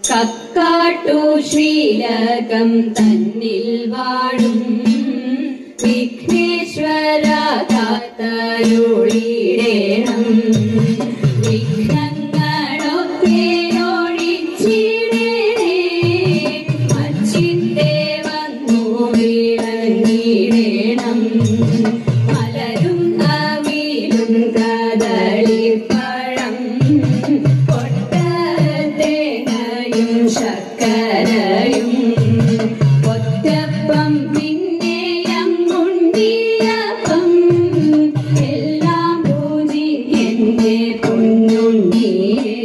കക്കാട്ടു ശ്രീലകം തന്നിൽ വാഴും വിഘ്നേശ്വര കാത്തരുളിടേണം. വിഘ്നങ്ങളൊക്കെ ഒഴിച്ചിടേണേ, മച്ചിന്റെ വന്നു വിളങ്ങിടേണം. മലരും അവിലും കദളിപ്പഴം പൊട്ടത്തേങ്ങയും ശർക്കരയും ഒറ്റപ്പം പിന്നെയം മുണ്ടിയപ്പം എല്ലാം പൂജിക്കന്റെ പൊന്നുണ്ണിയേ.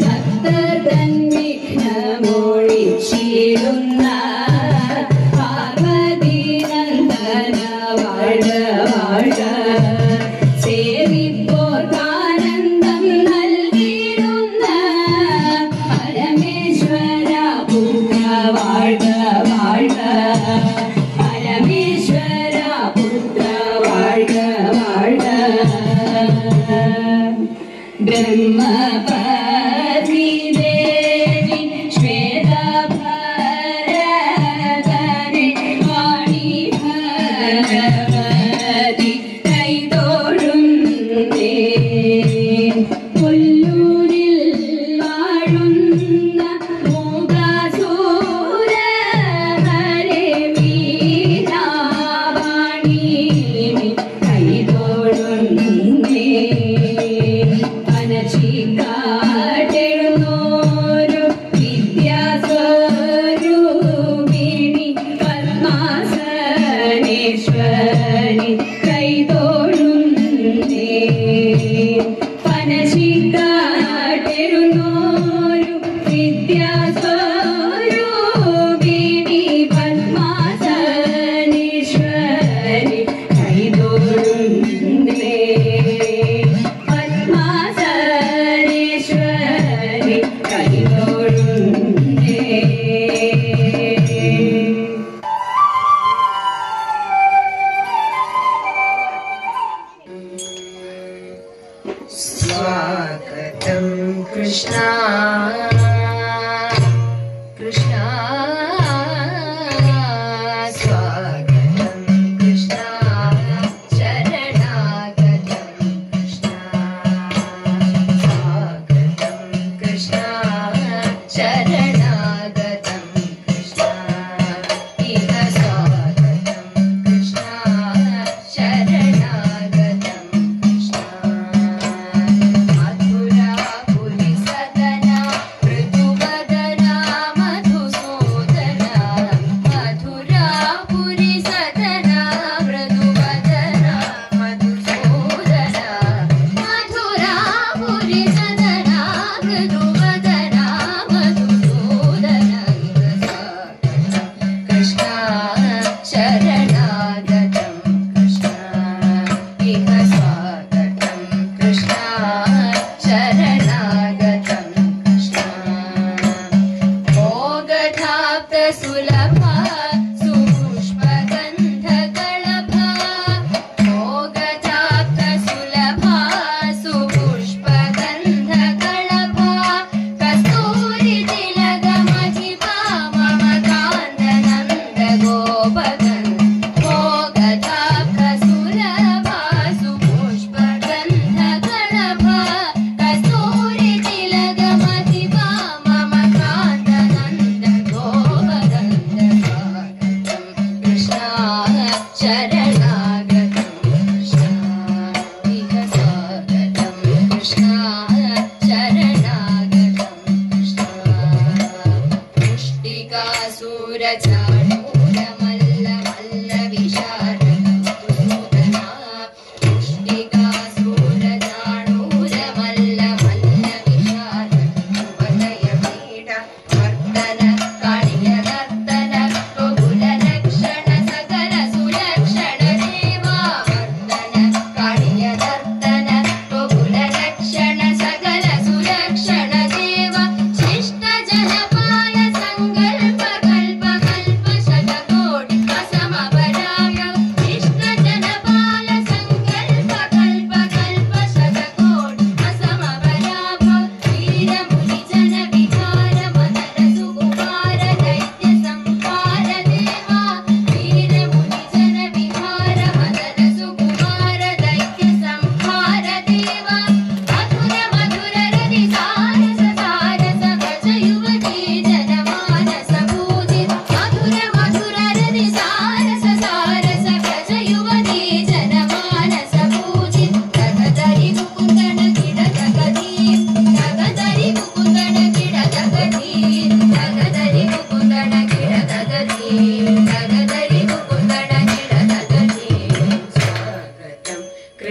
ഭക്തർ തൻ വിഘ്നമൊഴിച്ചിടുന്ന പാർവതി നന്ദന വാഴ വാഴ. സേവിപ്പോർക്കാനന്ദം നൽകിടുന്ന പരമേശ്വര പുത്ര വാഴ വാഴ. പരമേശ്വര പുത്ര വാഴ വാഴ. ബ്രഹ്മപത്നി ദേവി ശ്വേതഭരതനെ വാണി ഭഗവതി കൈതൊഴുന്നേ. കൊല്ലൂരിൽ വാഴുന്ന മൂകാസുരഹരേ വീരാവാണി കൈതൊഴുന്നേ. പനച്ചിക്കാട്ടെഴുന്നോരു വിദ്യാസ്വരൂപിണി പദ്മാസനേശ്വരി കൈതൊഴുന്നേ. പനച്ചിക്കാട്ടെഴുന്നോരു വിദ്യാസ്വരൂപിണി പദ്മാസനേശ്വരി കൈതൊഴുന്നേ. പദ്മാസനേശ്വരി കൈതൊഴുന്നേ.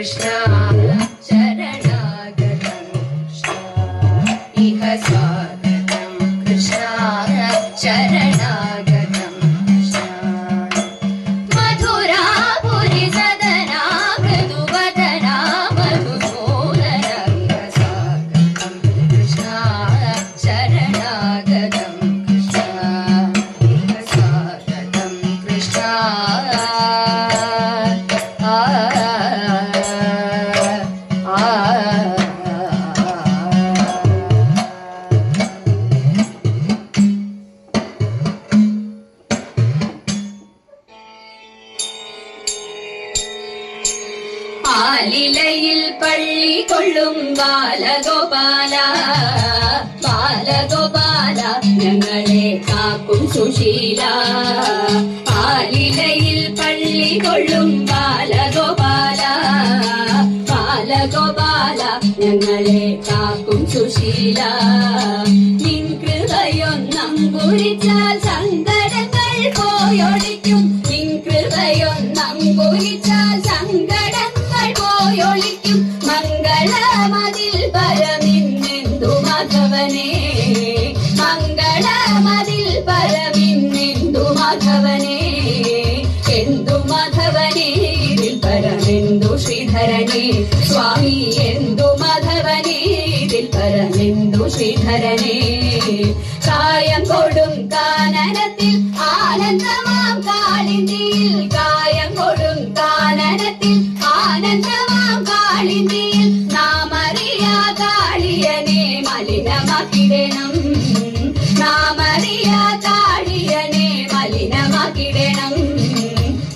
കൃഷ്ണ ശരണാഗതം കൃഷ്ണ ഇഹ സ്വാഗതം കൃഷ്ണ ശരണാഗതം കൃഷ്ണ മധുരാപുരി സദനാ മൃദുവദനാ മധുസൂദന ഇഹ സ്വാഗതം കൃഷ്ണ ശരണാഗതം കൃഷ്ണ ഇഹ സ്വാഗതം കൃഷ്ണ ആലിലയിൽ പള്ളി കൊള്ളും ബാലഗോപാല ബാലഗോപാല ഞങ്ങളെ കാക്കും സുശീല ആലിലയിൽ പള്ളി കൊള്ളും ബാലഗോപാല ബാലഗോപാല ഞങ്ങളെ കാക്കും സുശീല നിൻ കൃപയൊന്നും കുറിച്ചാൽ സങ്കടങ്ങൾ പോയൊളിക്കും നിൻ കൃപയൊന്നും കുറിച്ചാൽ സങ്കടങ്ങൾ പോയൊളിക്കും മംഗളമതിൽ പരമിന്നെന്തു മാധവനേ മംഗളമതിൽ പരമിന്നെന്തു മാധവനേ എന്തു മാധവനേ ഇതിൽ പരമെന്തു ശ്രീധരനേ സ്വാമി എന്തു മാധവനേ ഇതിൽ പരമെന്തു ശ്രീധരനേ കായം കൊടും കാനനത്തിൽ ആനന്ദമാം കാളിന്തിയിൽ കായം കൊടും കാനനത്തിൽ ആനന്ദമാം കാളിന്തിയിൽ നാമറിയാ കാളിയനെ മലിനമാക്കിടണം നാമറിയാ കാളിയനെ മലിനമാക്കിടണം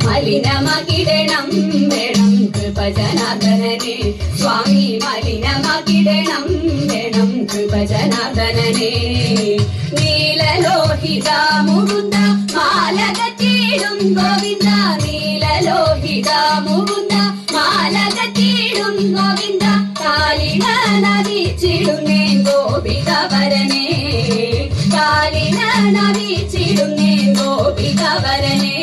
മലിനമാക്കിടണം വേണം കൃപജനാർദ്ദനനെ സ്വാമി മലിനമാക്കിടണം വേണം കൃപജനാർദ്ദനനെ നീലലോഹിത മുകുന്ദ മാലകത്തിടും ഗോവിന്ദ നീലലോഹിത മുകുന്ദ മാലകത്തിടും ഗോവിന്ദ കാലിന നദിച്ചിടുന്നേ ഗോപികവരനെ കാലിന നദിച്ചിടുന്നേ ഗോപികവരനെ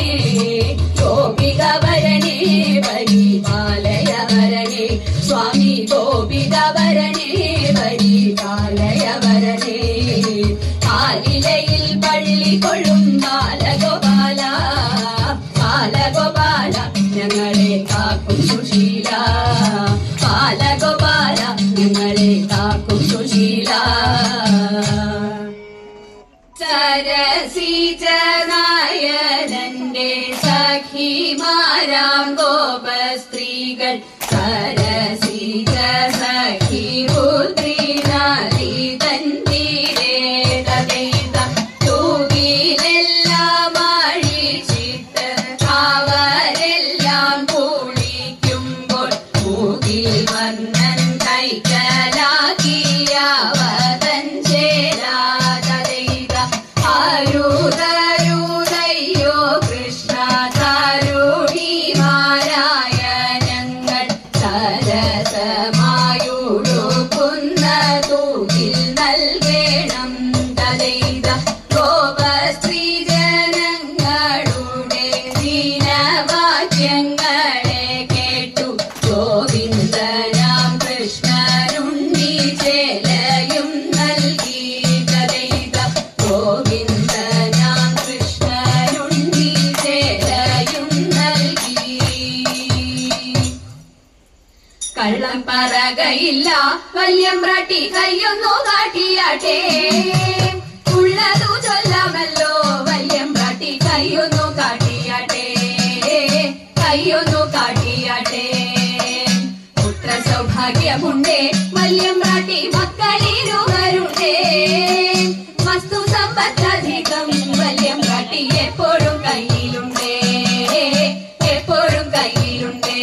ഗോപികവരനെ പരിപാലയവരനെ സ്വാമി ഗോപികവരനെ പരിപാലയവരനെ ആലിലയിൽ പള്ളി കൊള്ളും ബാലഗോപാല ബാലഗോപാല ഞങ്ങളെ കാക്കും സുശീല ബാലഗോപാല ഞങ്ങളെ കാക്കും സുശീല സരസിജനായനന്റെ സഖിമാരാം ഗോപസ്ത്രീകൾ സരസിജ സഖി പുത്രി നദീതൻ തീരെ തതൈത തൂകിലെല്ലാം അഴിച്ചിട്ട് അവരെല്ലാം കുളിക്കുമ്പോൾ മൂകിൽ വർണ്ണൻ കൈക്കലാക്കിയവതൻ ചേരാതൈത അരുതരുതയ്യോ കൃഷ്ണ തരുണിമാരായ ഞങ്ങൾ സരസമായുടുക്കുന്ന തൂകിൽ നൽകണം തതൈത ഗോപസ്ത്രീ ജനങ്ങളുടെ ദീനവാക്യങ്ങളെ കേട്ടു ഗോവിന്ദനാം കൃഷ്ണനുണ്ണി ചേലയും നൽകി തതൈത ഗോവിന്ദനാം കൃഷ്ണനുണ്ണി ചേലയും നൽകി കള്ളം പറകയില്ല വല്യമ്പ്രാട്ടി കയ്യൊന്നു കാട്ടിയാട്ടെ ഉള്ളതു ചൊല്ലാമല്ലോ വല്യമ്പ്രാട്ടി കയ്യൊന്നു കാട്ടിയാട്ടെ കയ്യൊന്നു കാട്ടിയാട്ടെ പുത്ര സൗഭാഗ്യമുണ്ടേ വല്യമ്പ്രാട്ടി മക്കളിരുവരുണ്ടേ വസ്തു സമ്പത്തധികം വല്യമ്പ്രാട്ടി എപ്പോഴും കയ്യിലുണ്ടേ എപ്പോഴും കയ്യിലുണ്ടേ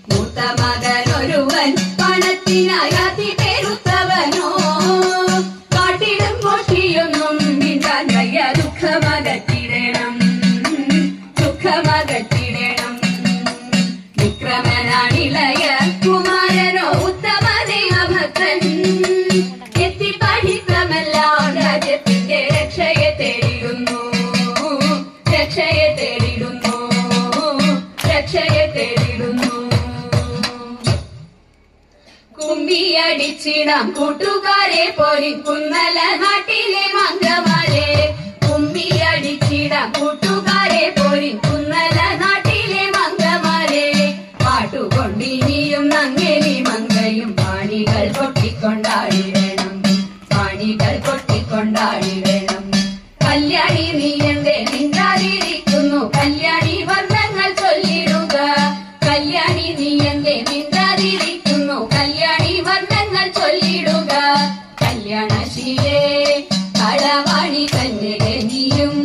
മൂത്ത മകനൊരുവൻ പണത്തിനായി പെരുത്തവനോ കാട്ടിടും കോഷിയൊന്നും മിണ്ടാൻ വയ്യ ദുഃഖമകറ്റിടണം ദുഃഖമകറ്റിടണം വിക്രമനാണിളയ കുമാരനോ ഉത്തമ ദേവഭക്തൻ എത്തി പഠിത്തമെല്ലാം രാജ്യത്തിന്റെ രക്ഷയെ തേടിടുന്നു രക്ഷയെ തേടിടുന്നു രക്ഷയെ തേടിടുന്നു അടിച്ചിടാം കൂട്ടുകാരെ പൊരിക്കുന്നല നാട്ടിലെ മംഗമാരെ കുമ്മി അടിച്ചിടാം കൂട്ടുകാരെ പൊരിക്കുന്നല നാട്ടിലെ മംഗമാരെ പാട്ടുകൊണ്ടിനിയും നങ്ങേലി മങ്കയും പാണികൾ കൊട്ടിക്കൊണ്ടാടി വേണം പാണികൾ കൊട്ടിക്കൊണ്ടാടി വേണം കല്യാണി നീ എന്തേ മിണ്ടാതിരിക്കുന്നു കല്യാണി വർണ്ണങ്ങൾ ചൊല്ലിടുക കല്യാണി നീ എന്തേ മിണ്ടാതിരിക്കുന്നു കല്യാണി വർണ്ണങ്ങൾ ചൊല്ലിടുക കല്യാണശീലേ കളവാണി കന്യകനിയും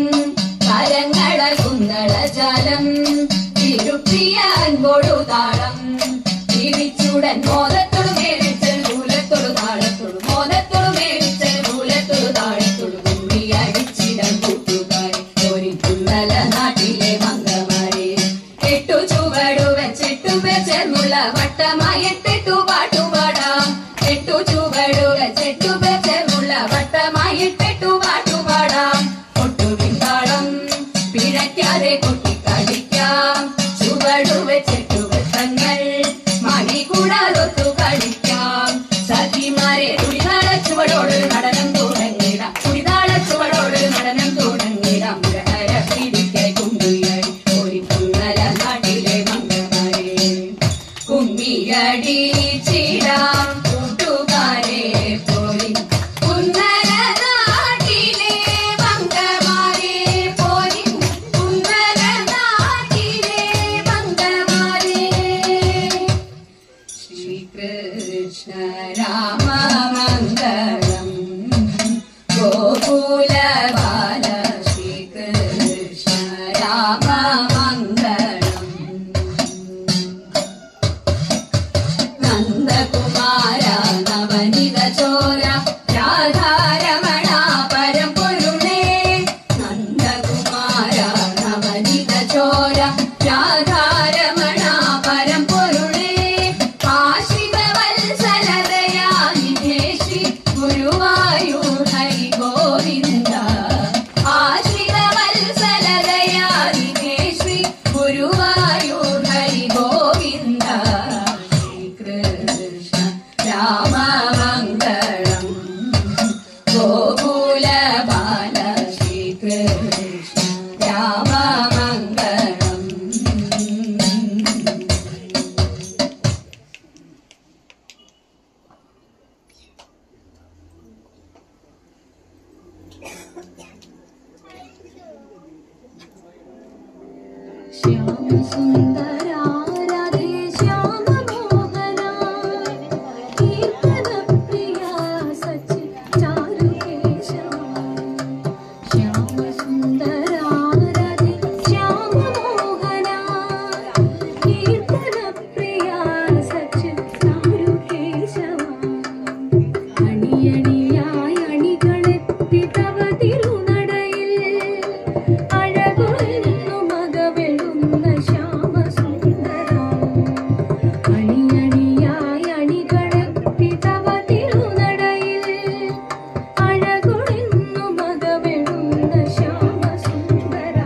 കരങ്ങളൽ കുന്തളജാലം തിരുപ്പിയ അൻപോടു താളം തിരിച്ചുടൻ മോദത്തോടു മേടിച്ചൽ മൂലത്തോടു താളത്തോടു മോദത്തോടു മേടിച്ചൽ മൂലത്തോടു താളത്തോടു കുമ്മി അടിച്ചിടം കൂട്ടുകാരെ പൊരിക്കുന്നല നാട്ടിലെ മംഗമാരെ എട്ടു ചുവടു വെച്ചെട്ടു വെച്ചെന്നുള്ള വട്ടമായി എട്ടെട്ടു പാട്ടുപാടാം എട്ടു ചുവടു വെച്ചെട്ടു വെച്ചെന്നുള്ള വട്ടമായി എട്ടെട്ടു പാട്ടുപാടാം ഒട്ടുവിൻ താളം പിഴയ്ക്കാതെ കൊട്ടിക്കളിക്കാം ചുവടു വെച്ചെട്ടു വൃത്തങ്ങൾ മണി കൂടാതൊത്തു കളിക്കാം സഖിമാരെ തുടിതാള ചുവടോട് നടനം തുടങ്ങിടാം തുടിതാള ചുവടോട് നടനം തുടങ്ങിടാം മുരഹര പിടിക്കായി കുമ്മിയടി പൊരിക്കുന്നല നാട്ടിലെ മംഗമാരെ കുമ്മിയടിച്ചിടാം കൂട്ടുകാരെ പൊരിക്കുന്നല നാട്ടിലെ മംഗമാരെ പൊരിക്കുന്നല നാട്ടിലെ മംഗമാരെ ശ്രീകൃഷ്ണ രാമ മംഗളം ഗോകുലബാല ശ്രീകൃഷ്ണ രാമ മംഗളം നന്ദകുമാര നവനിത ചോര രാധാരമണ പരമ്പൊരുളേ നന്ദകുമാര നവനിത ചോര രാധാരമണ പരമ്പൊരുളേ ആശ്രിത വത്സലതയാനിധേ ശ്രീ ഗുരുവായൂർ ഹരി ഗോവിന്ദ ആശ്രിത വത്സലതയാനിധേ ശ്രീ ഗുരുവായൂർ ഹരി ഗോവിന്ദ ശ്രീകൃഷ്ണ രാമ മംഗളം ഗോകുലബാല ശ്രീകൃഷ്ണ രാമ മംഗളം ശ്യാമ സുന്ദര രാധേ ശ്യാമ മോഹന കീർത്തന പ്രിയ സച്ചിൻ ചാരുകേശവ ശ്യാമ സുന്ദര രാധേ ശ്യാമ മോഹന കീർത്തന പ്രിയ സച്ചിൻ ചാരുകേശവ അണിയണിയായി അണികളെത്തി തവ തിരുനടയിൽ അഴകുന്നു മകവെളുന്ന ശ്യാമസുന്ദര അണിയണിയായി അണികളെത്തി തവ തിരുനടയിൽ അഴകുന്നു മകവെളുന്ന ശ്യാമസുന്ദര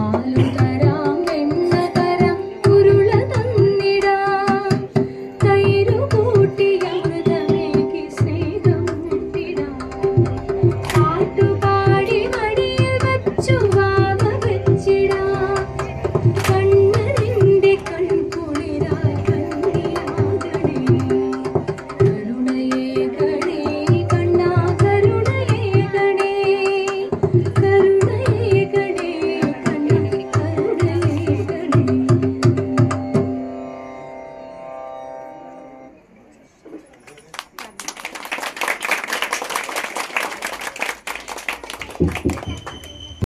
ആലുതരാം വെണ്ണ തരം ഉരുള തന്നിടാം തൈരു കൂട്ടിയ മൃതമേകി സ്നേഹം മുട്ടിടാം പാട്ടുപാടി മടിയിൽ വച്ചു വാവ വെച്ചിടാം കണ്ണനിന്റെ കൺകുളിരായി കണ്ണിലാകണേ കരുണയേ ഗണേ കണ്ണാ കരുണയേ ഗണേ കരുണയേ ഗണേ കണ്ണാ കരുണയേ ഗണേ